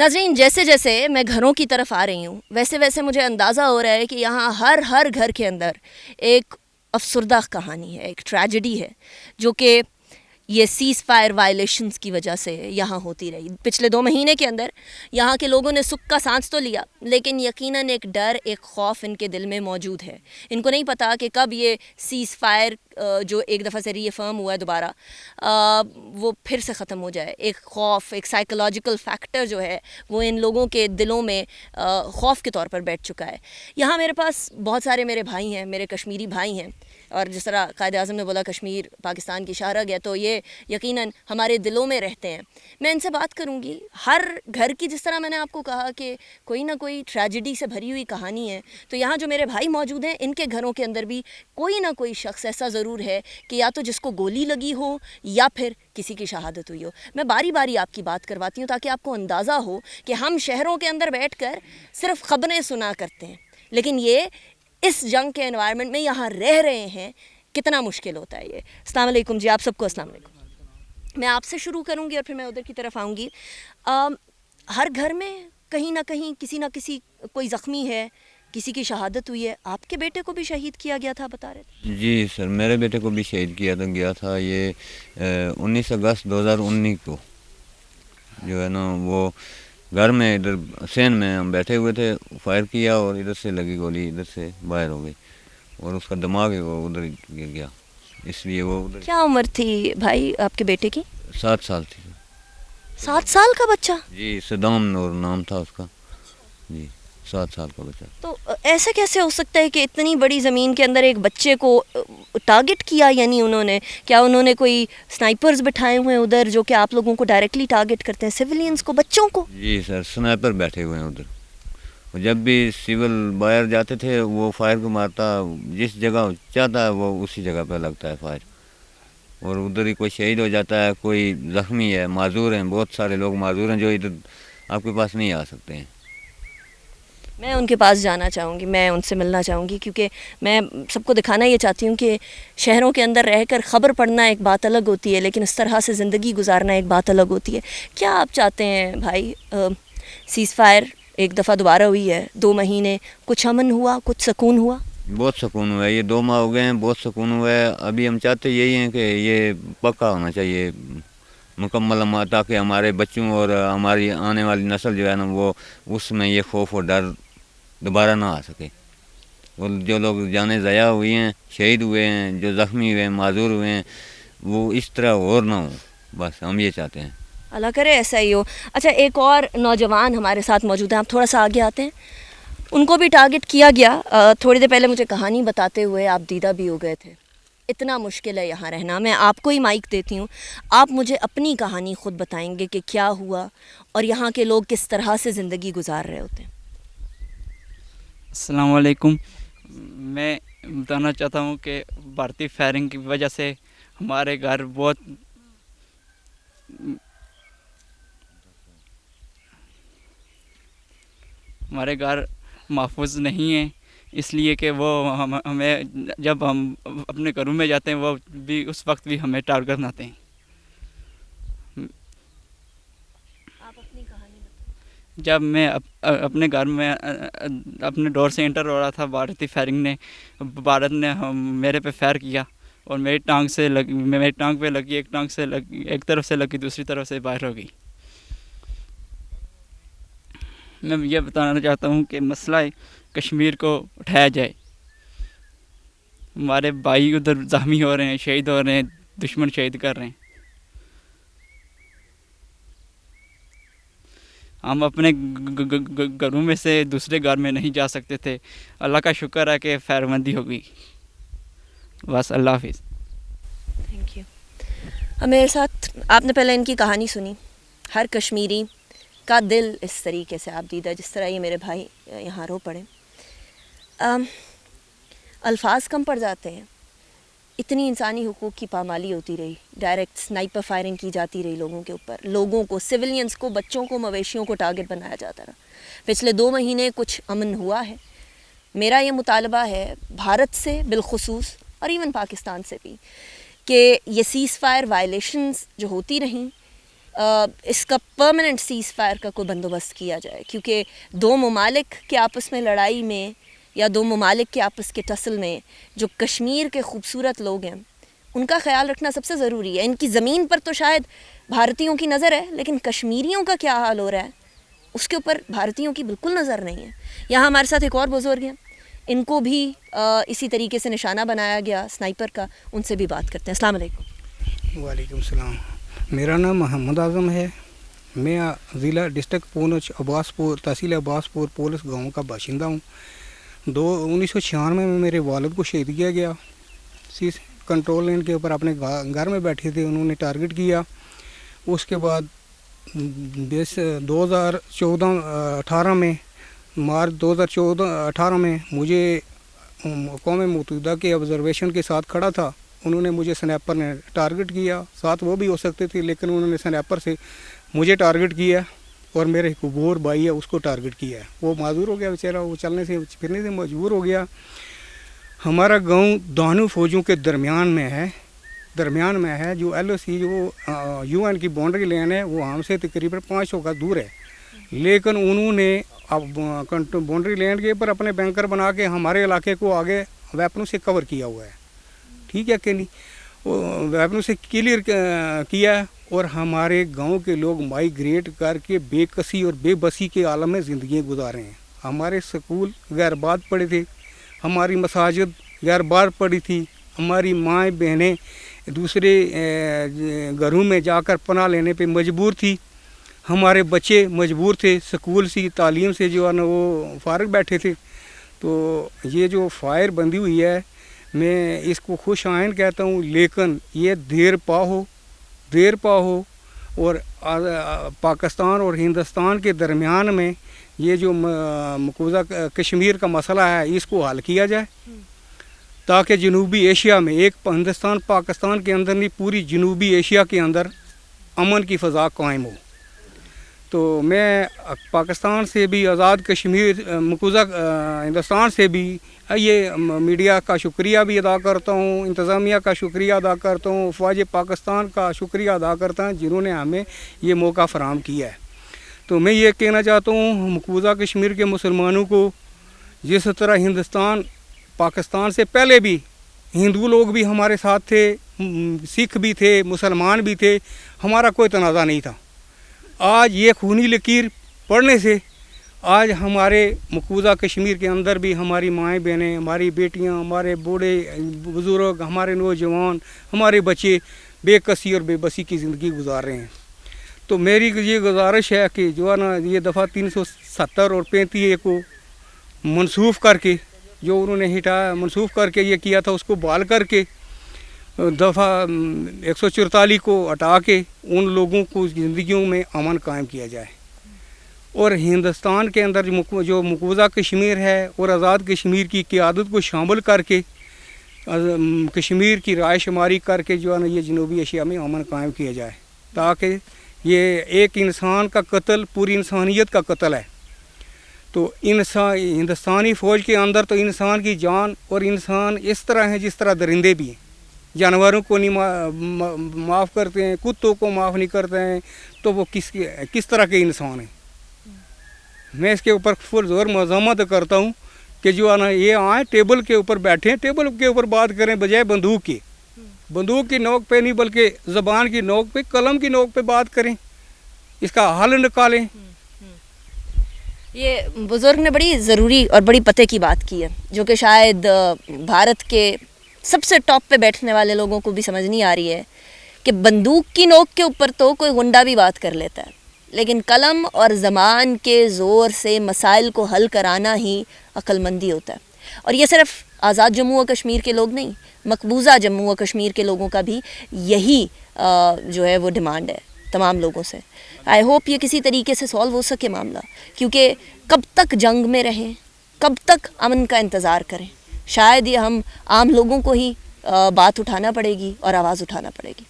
ناظرین، جیسے جیسے میں گھروں کی طرف آ رہی ہوں ویسے ویسے مجھے اندازہ ہو رہا ہے کہ یہاں ہر گھر کے اندر ایک افسردہ کہانی ہے، ایک ٹریجڈی ہے جو کہ یہ سیز فائر وائلیشنز کی وجہ سے یہاں ہوتی رہی۔ پچھلے 2 مہینے کے اندر یہاں کے لوگوں نے سکھ کا سانس تو لیا، لیکن یقیناً ایک ڈر، ایک خوف ان کے دل میں موجود ہے۔ ان کو نہیں پتا کہ کب یہ سیز فائر جو ایک دفعہ سے ری افرم ہوا ہے دوبارہ وہ پھر سے ختم ہو جائے۔ ایک خوف، ایک سائیکولوجیکل فیکٹر جو ہے وہ ان لوگوں کے دلوں میں خوف کے طور پر بیٹھ چکا ہے۔ یہاں میرے پاس بہت سارے میرے بھائی ہیں، میرے کشمیری بھائی ہیں، اور جس طرح قائد اعظم نے بولا کشمیر پاکستان کی شاہراہ ہے، تو یہ یقیناً ہمارے دلوں میں رہتے ہیں۔ میں ان سے بات کروں گی۔ ہر گھر کی، جس طرح میں نے آپ کو کہا کہ کوئی نہ کوئی ٹریجڈی سے بھری ہوئی کہانی ہے، تو یہاں جو میرے بھائی موجود ہیں ان کے گھروں کے اندر بھی کوئی نہ کوئی شخص ایسا ضرور ہے کہ یا تو جس کو گولی لگی ہو یا پھر کسی کی شہادت ہوئی ہو۔ میں باری باری آپ کی بات کرواتی ہوں تاکہ آپ کو اندازہ ہو کہ ہم شہروں کے اندر بیٹھ کر صرف خبریں سنا کرتے ہیں، لیکن یہ اس جنگ کے انوائرمنٹ میں یہاں رہ رہے ہیں، کتنا مشکل ہوتا ہے یہ۔ السلام علیکم جی، آپ سب کو السلام علیکم۔ میں آپ سے شروع کروں گی اور پھر میں ادھر کی طرف آؤں گی۔ ہر گھر میں کہیں نہ کہیں کسی نہ کسی کوئی زخمی ہے، کسی کی شہادت ہوئی ہے۔ آپ کے بیٹے کو بھی شہید کیا گیا تھا، بتا رہے تھے؟ جی سر، میرے بیٹے کو بھی شہید کیا تھا یہ 19 اگست 2019 کو جو ہے نا، وہ گھر میں ادھر سین میں ہم بیٹھے ہوئے تھے، فائر کیا اور ادھر سے لگی گولی، ادھر سے باہر ہو گئی اور اس کا دماغ ہے وہ ادھر گر گیا، اس لیے وہ ادھر۔ کیا عمر تھی بھائی آپ کے بیٹے کی؟ 7 سال تھی۔ 7 سال کا بچہ؟ جی، صدام نور نام تھا اس کا۔ جی، 7 سال کا بچہ۔ تو ایسا کیسے ہو سکتا ہے کہ اتنی بڑی زمین کے اندر ایک بچے کو ٹارگٹ کیا؟ یعنی کیا انہوں نے کوئی سنائپرز بٹھائے ہوئے ہیں ادھر جو کہ آپ لوگوں کو ڈائریکٹلی ٹارگٹ کرتے ہیں، سویلینز کو، بچوں کو؟ جی سر، سنائپر بیٹھے ہوئے ہیں ادھر، جب بھی سول باہر جاتے تھے وہ فائر کو مارتا، جس جگہ چاہتا ہے وہ اسی جگہ پہ لگتا ہے فائر، اور ادھر ہی کوئی شہید ہو جاتا ہے، کوئی زخمی ہے، معذور ہیں، بہت سارے لوگ معذور ہیں جو ادھر آپ کے پاس نہیں آ سکتے ہیں۔ میں ان کے پاس جانا چاہوں گی، میں ان سے ملنا چاہوں گی، کیونکہ میں سب کو دکھانا یہ چاہتی ہوں کہ شہروں کے اندر رہ کر خبر پڑھنا ایک بات الگ ہوتی ہے، لیکن اس طرح سے زندگی گزارنا ایک بات الگ ہوتی ہے۔ کیا آپ چاہتے ہیں بھائی، سیز فائر ایک دفعہ دوبارہ ہوئی ہے، 2 مہینے، کچھ امن ہوا، کچھ سکون ہوا؟ بہت سکون ہوا ہے، یہ 2 ماہ ہو گئے ہیں، بہت سکون ہوا ہے۔ ابھی ہم چاہتے یہی ہیں کہ یہ پکا ہونا چاہیے، مکمل، تاکہ ہمارے بچوں اور ہماری آنے والی نسل جو ہے نا، وہ اس میں یہ خوف اور ڈر دوبارہ نہ آ سکے، اور جو لوگ جانیں ضائع ہوئی ہیں، شہید ہوئے ہیں، جو زخمی ہوئے ہیں، معذور ہوئے ہیں، وہ اس طرح اور نہ ہو، بس ہم یہ چاہتے ہیں۔ اللہ کرے ایسا ہی ہو۔ اچھا، ایک اور نوجوان ہمارے ساتھ موجود ہیں، آپ تھوڑا سا آگے آتے ہیں۔ ان کو بھی ٹارگٹ کیا گیا۔ تھوڑی دیر پہلے مجھے کہانی بتاتے ہوئے آپ دیدہ بھی ہو گئے تھے۔ اتنا مشکل ہے یہاں رہنا۔ میں آپ کو ہی مائک دیتی ہوں، آپ مجھے اپنی کہانی خود بتائیں گے کہ کیا ہوا اور یہاں کے لوگ کس طرح سے زندگی گزار رہے ہوتے ہیں۔ السلام علیکم۔ میں بتانا چاہتا ہوں کہ بھارتی فائرنگ کی وجہ سے ہمارے گھر محفوظ نہیں ہیں، اس لیے کہ وہ ہمیں جب ہم اپنے گھروں میں جاتے ہیں وہ بھی اس وقت بھی ہمیں ٹارگٹ بناتے ہیں۔ آپ اپنی کہانی بتائیں۔ جب میں اپنے گھر میں اپنے ڈور سے انٹر ہو رہا تھا، بھارتی فائرنگ بھارت نے میرے پہ فائر کیا اور میری ٹانگ پہ لگی، ایک ٹانگ سے لگی، ایک طرف سے لگی، دوسری طرف سے باہر ہو گئی۔ میں یہ بتانا چاہتا ہوں کہ مسئلہ کشمیر کو اٹھایا جائے۔ ہمارے بھائی ادھر زخمی ہو رہے ہیں، شہید ہو رہے ہیں، دشمن شہید کر رہے ہیں۔ ہم اپنے گھروں میں سے دوسرے گھر میں نہیں جا سکتے تھے۔ اللہ کا شکر ہے کہ فائر بندی ہو گئی۔ بس، اللہ حافظ۔ Thank you. میرے ساتھ آپ نے پہلے ان کی کہانی سنی۔ ہر کشمیری کا دل اس طریقے سے آپ دیدہ، جس طرح یہ میرے بھائی یہاں رو پڑے، الفاظ کم پڑ جاتے ہیں۔ اتنی انسانی حقوق کی پامالی ہوتی رہی، ڈائریکٹ سنائپر فائرنگ کی جاتی رہی لوگوں کے اوپر، لوگوں کو، سویلینز کو، بچوں کو، مویشیوں کو ٹارگٹ بنایا جاتا رہا۔ پچھلے 2 مہینے کچھ امن ہوا ہے۔ میرا یہ مطالبہ ہے بھارت سے بالخصوص اور ایون پاکستان سے بھی کہ یہ سیز فائر وائلیشنز جو ہوتی رہیں، اس کا پرماننٹ سیز فائر کا کوئی بندوبست کیا جائے، کیونکہ دو ممالک کے آپس میں لڑائی میں یا دو ممالک کے آپس کے ٹسل میں جو کشمیر کے خوبصورت لوگ ہیں ان کا خیال رکھنا سب سے ضروری ہے. ان کی زمین پر تو شاید بھارتیوں کی نظر ہے، لیکن کشمیریوں کا کیا حال ہو رہا ہے اس کے اوپر بھارتیوں کی بالکل نظر نہیں ہے. یہاں ہمارے ساتھ ایک اور بزرگ ہیں، ان کو بھی اسی طریقے سے نشانہ بنایا گیا سنائپر کا. ان سے بھی بات کرتے ہیں. السلام علیکم. وعلیکم السلام. میرا نام محمد اعظم ہے. میں ضلع ڈسٹرکٹ پونچھ عباس پور تحصیل عباس پور پولس گاؤں کا باشندہ ہوں. 1996 میں میرے والد کو شہید کیا گیا. کنٹرول لین کے اوپر اپنے گھر میں بیٹھے تھے، انہوں نے ٹارگٹ کیا. اس کے بعد 2018 میں مارچ 2018 میں مجھے اقوام متحدہ کے آبزرویشن کے ساتھ کھڑا تھا، انہوں نے مجھے سنیپر نے ٹارگٹ کیا. ساتھ وہ بھی ہو سکتے تھے لیکن انہوں نے سنیپر سے مجھے ٹارگٹ کیا اور میرے کبور بھائی ہے اس کو ٹارگٹ کیا ہے. وہ معذور ہو گیا بیچارہ، وہ چلنے سے پھرنے سے مجبور ہو گیا. ہمارا گاؤں دونوں فوجوں کے درمیان میں ہے. جو LOC جو UN کی باؤنڈری لین ہے وہ ہم سے تقریباً 500 گز دور ہے، لیکن انہوں نے اب باؤنڈری لین کے اوپر اپنے بینکر بنا کے ہمارے علاقے کو آگے ویپنوں سے کور کیا ہوا ہے. ٹھیک ہے کہ نہیں؟ ویپنوں سے کلیئر کیا ہے اور ہمارے گاؤں کے لوگ مائیگریٹ کر کے بے کسی اور بے بسی کے عالم میں زندگیاں گزارے ہیں. ہمارے سکول غیر آباد پڑے تھے، ہماری مساجد غیر آباد پڑی تھی، ہماری مائیں بہنیں دوسرے گھروں میں جا کر پناہ لینے پہ مجبور تھی، ہمارے بچے مجبور تھے سکول سے تعلیم سے جو ہے نا وہ فارغ بیٹھے تھے. تو یہ جو فائر بندی ہوئی ہے میں اس کو خوش آئند کہتا ہوں، لیکن یہ دیر پا ہو اور پاکستان اور ہندوستان کے درمیان میں یہ جو مقبوضہ کشمیر کا مسئلہ ہے اس کو حل کیا جائے تاکہ جنوبی ایشیا میں ایک ہندوستان پاکستان کے اندر نہیں پوری جنوبی ایشیا کے اندر امن کی فضا قائم ہو. تو میں پاکستان سے بھی آزاد کشمیر مقبوضہ ہندوستان سے بھی یہ میڈیا کا شکریہ بھی ادا کرتا ہوں، انتظامیہ کا شکریہ ادا کرتا ہوں، فوج پاکستان کا شکریہ ادا کرتا ہوں جنہوں نے ہمیں یہ موقع فراہم کیا ہے. تو میں یہ کہنا چاہتا ہوں مقبوضہ کشمیر کے مسلمانوں کو، جس طرح ہندوستان پاکستان سے پہلے بھی ہندو لوگ بھی ہمارے ساتھ تھے، سکھ بھی تھے، مسلمان بھی تھے، ہمارا کوئی تنازع نہیں تھا. آج یہ خونی لکیر پڑھنے سے آج ہمارے مقبوضہ کشمیر کے اندر بھی ہماری مائیں بہنیں، ہماری بیٹیاں، ہمارے بوڑھے بزرگ، ہمارے نوجوان، ہمارے بچے بے کسی اور بے بسی کی زندگی گزار رہے ہیں. تو میری یہ گزارش ہے کہ جو ہے نا یہ دفعہ 370 اور 35 کو منسوخ کر کے جو انہوں نے منسوخ کر کے یہ کیا تھا اس کو بحال کر کے دفعہ 144 کو ہٹا کے ان لوگوں کو زندگیوں میں امن قائم کیا جائے. اور ہندوستان کے اندر جو مقبوضہ کشمیر ہے اور آزاد کشمیر کی قیادت کو شامل کر کے کشمیر کی رائے شماری کر کے جو ہے نا یہ جنوبی ایشیا میں امن قائم کیا جائے تاکہ یہ ایک انسان کا قتل پوری انسانیت کا قتل ہے. تو ہندوستانی فوج کے اندر تو انسان کی جان اور انسان اس طرح ہیں جس طرح درندے بھی ہیں، جانوروں کو نہیں معاف کرتے ہیں، کتوں کو معاف نہیں کرتے ہیں، تو وہ کس طرح کے انسان ہیں. میں اس کے اوپر فل زور مذمت کرتا ہوں کہ جو ہے نا یہ آئیں ٹیبل کے اوپر بیٹھیں، ٹیبل کے اوپر بات کریں بجائے بندوق کی نوک پہ نہیں بلکہ زبان کی نوک پہ، قلم کی نوک پہ بات کریں، اس کا حل نکالیں. یہ بزرگ نے بڑی ضروری اور بڑی پتے کی بات کی ہے جو کہ شاید بھارت کے سب سے ٹاپ پہ بیٹھنے والے لوگوں کو بھی سمجھ نہیں آ رہی ہے کہ بندوق کی نوک کے اوپر تو کوئی غنڈہ بھی بات کر لیتا ہے، لیکن قلم اور زبان کے زور سے مسائل کو حل کرانا ہی عقل مندی ہوتا ہے. اور یہ صرف آزاد جموں و کشمیر کے لوگ نہیں، مقبوضہ جموں و کشمیر کے لوگوں کا بھی یہی جو ہے وہ ڈیمانڈ ہے تمام لوگوں سے. آئی ہوپ یہ کسی طریقے سے سالو ہو سکے معاملہ، کیونکہ کب تک جنگ میں رہیں، کب تک امن کا انتظار کریں. شاید یہ ہم عام لوگوں کو ہی بات اٹھانا پڑے گی اور آواز اٹھانا پڑے گی.